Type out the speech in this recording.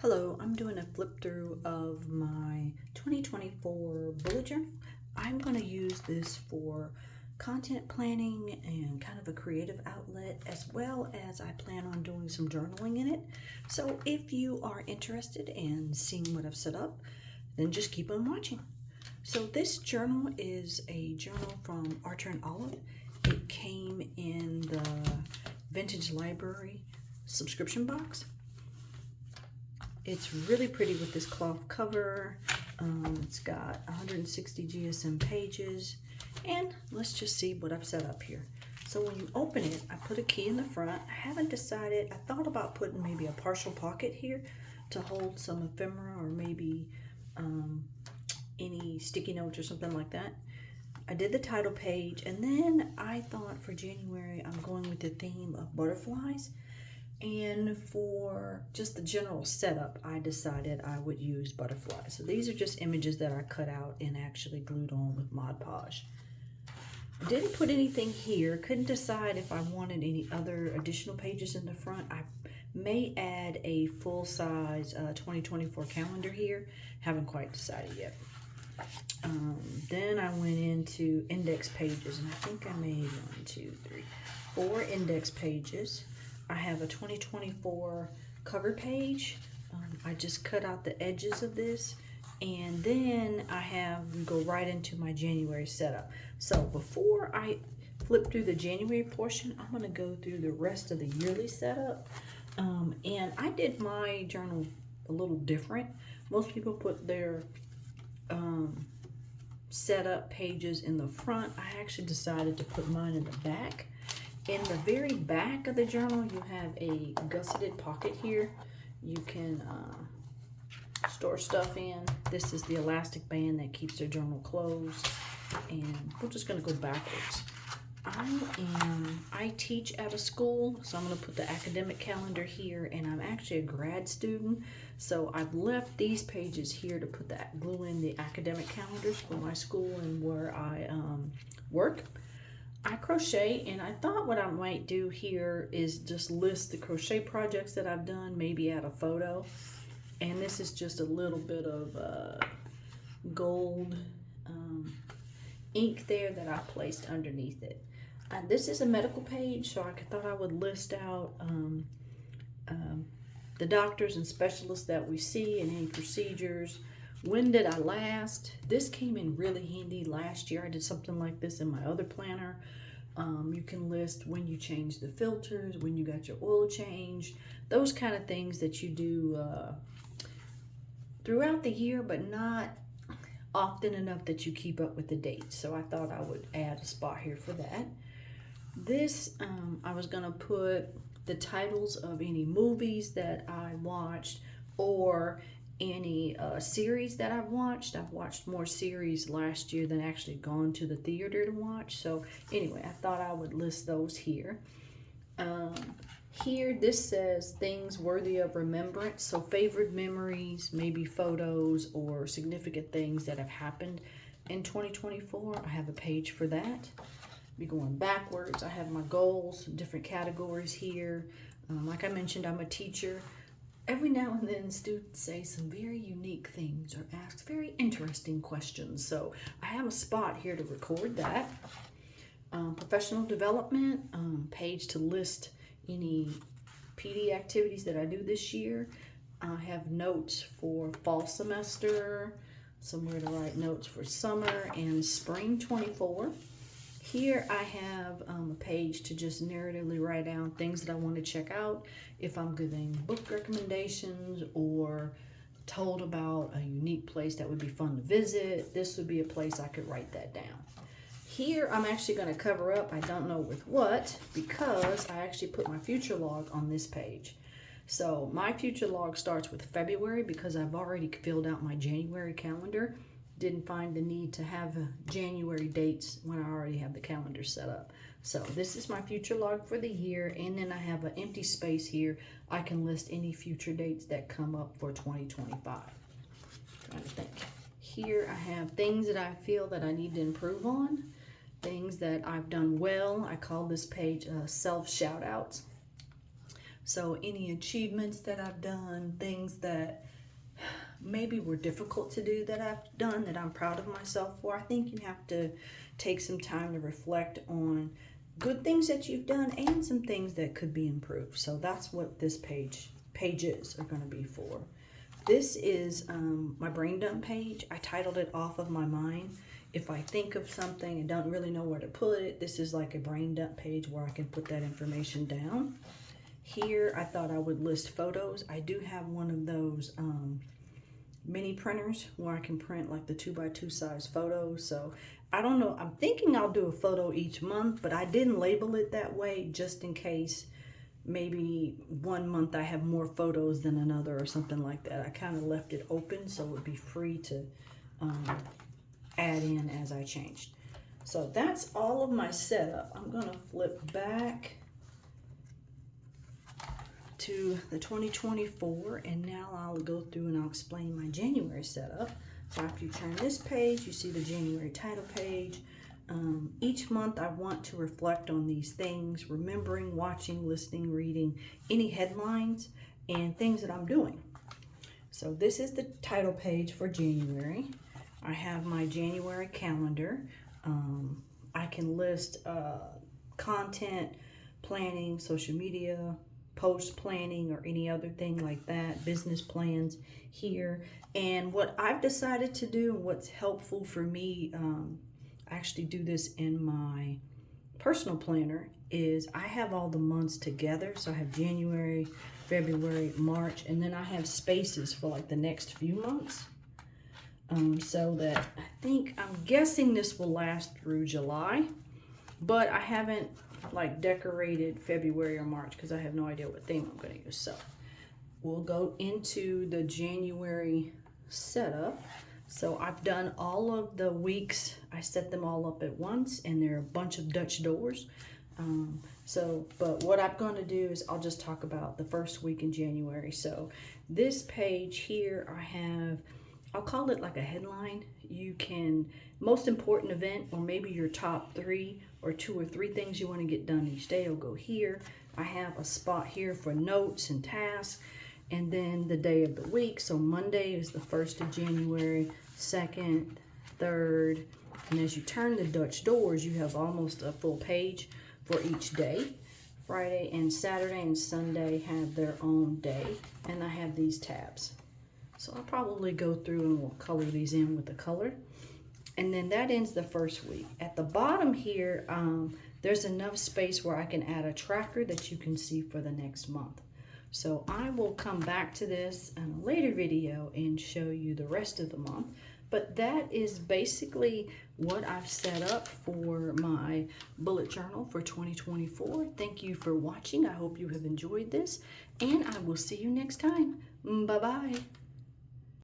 Hello, I'm doing a flip through of my 2024 bullet journal. I'm going to use this for content planning and kind of a creative outlet, as well as I plan on doing some journaling in it. So if you are interested in seeing what I've set up, then just keep on watching. So this journal is a journal from Archer and Olive. It came in the Vintage Library subscription box. It's really pretty with this cloth cover. It's got 160 GSM pages, and let's just see what I've set up here. So when you open it, I put a key in the front. I haven't decided. I thought about putting maybe a partial pocket here to hold some ephemera or maybe any sticky notes or something like that. I did the title page, and then I thought for January I'm going with the theme of butterflies. And for just the general setup, I decided I would use butterflies. So these are just images that I cut out and actually glued on with Mod Podge. Didn't put anything here. Couldn't decide if I wanted any other additional pages in the front. I may add a full-size 2024 calendar here. Haven't quite decided yet. Then I went into index pages, and I think I made 4 index pages. I have a 2024 cover page. I just cut out the edges of this, and then we go right into my January setup. So before I flip through the January portion, I'm going to go through the rest of the yearly setup. And I did my journal a little different. Most people put their setup pages in the front. I actually decided to put mine in the back. In the very back of the journal, you have a gusseted pocket here. You can store stuff in. This is the elastic band that keeps the journal closed. And we're just going to go backwards. I teach at a school, so I'm going to put the academic calendar here, and I'm actually a grad student, so I've left these pages here to put that glue in the academic calendars for my school and where I work. I crochet, and I thought what I might do here is just list the crochet projects that I've done, maybe add a photo. And this is just a little bit of gold ink there that I placed underneath it. This is a medical page, so I thought I would list out the doctors and specialists that we see and any procedures. When did I last? This came in really handy last year. I did something like this in my other planner. You can list when you change the filters, when you got your oil change, those kind of things that you do throughout the year, but not often enough that you keep up with the dates. So I thought I would add a spot here for that. This, I was gonna put the titles of any movies that I watched or any series that I've watched. I've watched more series last year than actually gone to the theater to watch. So anyway, I thought I would list those here. Here, this says things worthy of remembrance. So favorite memories, maybe photos or significant things that have happened in 2024. I have a page for that. Be going backwards. I have my goals, different categories here. Like I mentioned, I'm a teacher. Every now and then students say some very unique things or ask very interesting questions. So I have a spot here to record that. Professional development, page to list any PD activities that I do this year. I have notes for fall semester, somewhere to write notes for summer and spring 24. Here I have a page to just narratively write down things that I want to check out. If I'm giving book recommendations or told about a unique place that would be fun to visit, this would be a place I could write that down. Here I'm actually going to cover up, I don't know with what, because I actually put my future log on this page. So my future log starts with February because I've already filled out my January calendar. Didn't find the need to have January dates when I already have the calendar set up. So this is my future log for the year, and then I have an empty space here. I can list any future dates that come up for 2025. Trying to think. Here I have things that I feel that I need to improve on, things that I've done well. I call this page self shout outs. So any achievements that I've done, things that maybe were difficult to do that I've done that I'm proud of myself for. I think you have to take some time to reflect on good things that you've done and some things that could be improved. So that's what this pages are going to be for. This is my brain dump page. I titled it Off of My Mind. If I think of something and don't really know where to put it, this is like a brain dump page where I can put that information down. Here, I thought I would list photos. I do have one of those mini printers where I can print like the 2x2 size photos. So I don't know, I'm thinking I'll do a photo each month, but I didn't label it that way just in case maybe one month I have more photos than another or something like that. I kind of left it open so it would be free to add in as I changed. So that's all of my setup. I'm gonna flip back to the 2024, and now I'll go through and I'll explain my January setup. So after you turn this page, you see the January title page. Each month I want to reflect on these things, remembering, watching, listening, reading, any headlines and things that I'm doing. So this is the title page for January. I have my January calendar. I can list content, planning, social media, post planning, or any other thing like that, business plans here. And what I've decided to do and what's helpful for me, I actually do this in my personal planner, is I have all the months together. So I have January, February, March, and then I have spaces for like the next few months. So that I'm guessing this will last through July, but I haven't like decorated February or March because I have no idea what theme I'm going to use. So we'll go into the January setup. So I've done all of the weeks. I set them all up at once, and there are a bunch of Dutch doors. But what I'm going to do is I'll just talk about the first week in January. So this page here, I'll call it like a headline. You can, most important event, or maybe your top 3 or 2 or 3 things you want to get done each day will go here. I have a spot here for notes and tasks, and then the day of the week. So Monday is the 1st of January, 2nd, 3rd, and as you turn the Dutch doors, you have almost a full page for each day. Friday and Saturday and Sunday have their own day, and I have these tabs. So I'll probably go through and we'll color these in with the color. And then that ends the first week. At the bottom here, there's enough space where I can add a tracker that you can see for the next month. So I will come back to this in a later video and show you the rest of the month. But that is basically what I've set up for my bullet journal for 2024. Thank you for watching. I hope you have enjoyed this, and I will see you next time. Bye-bye.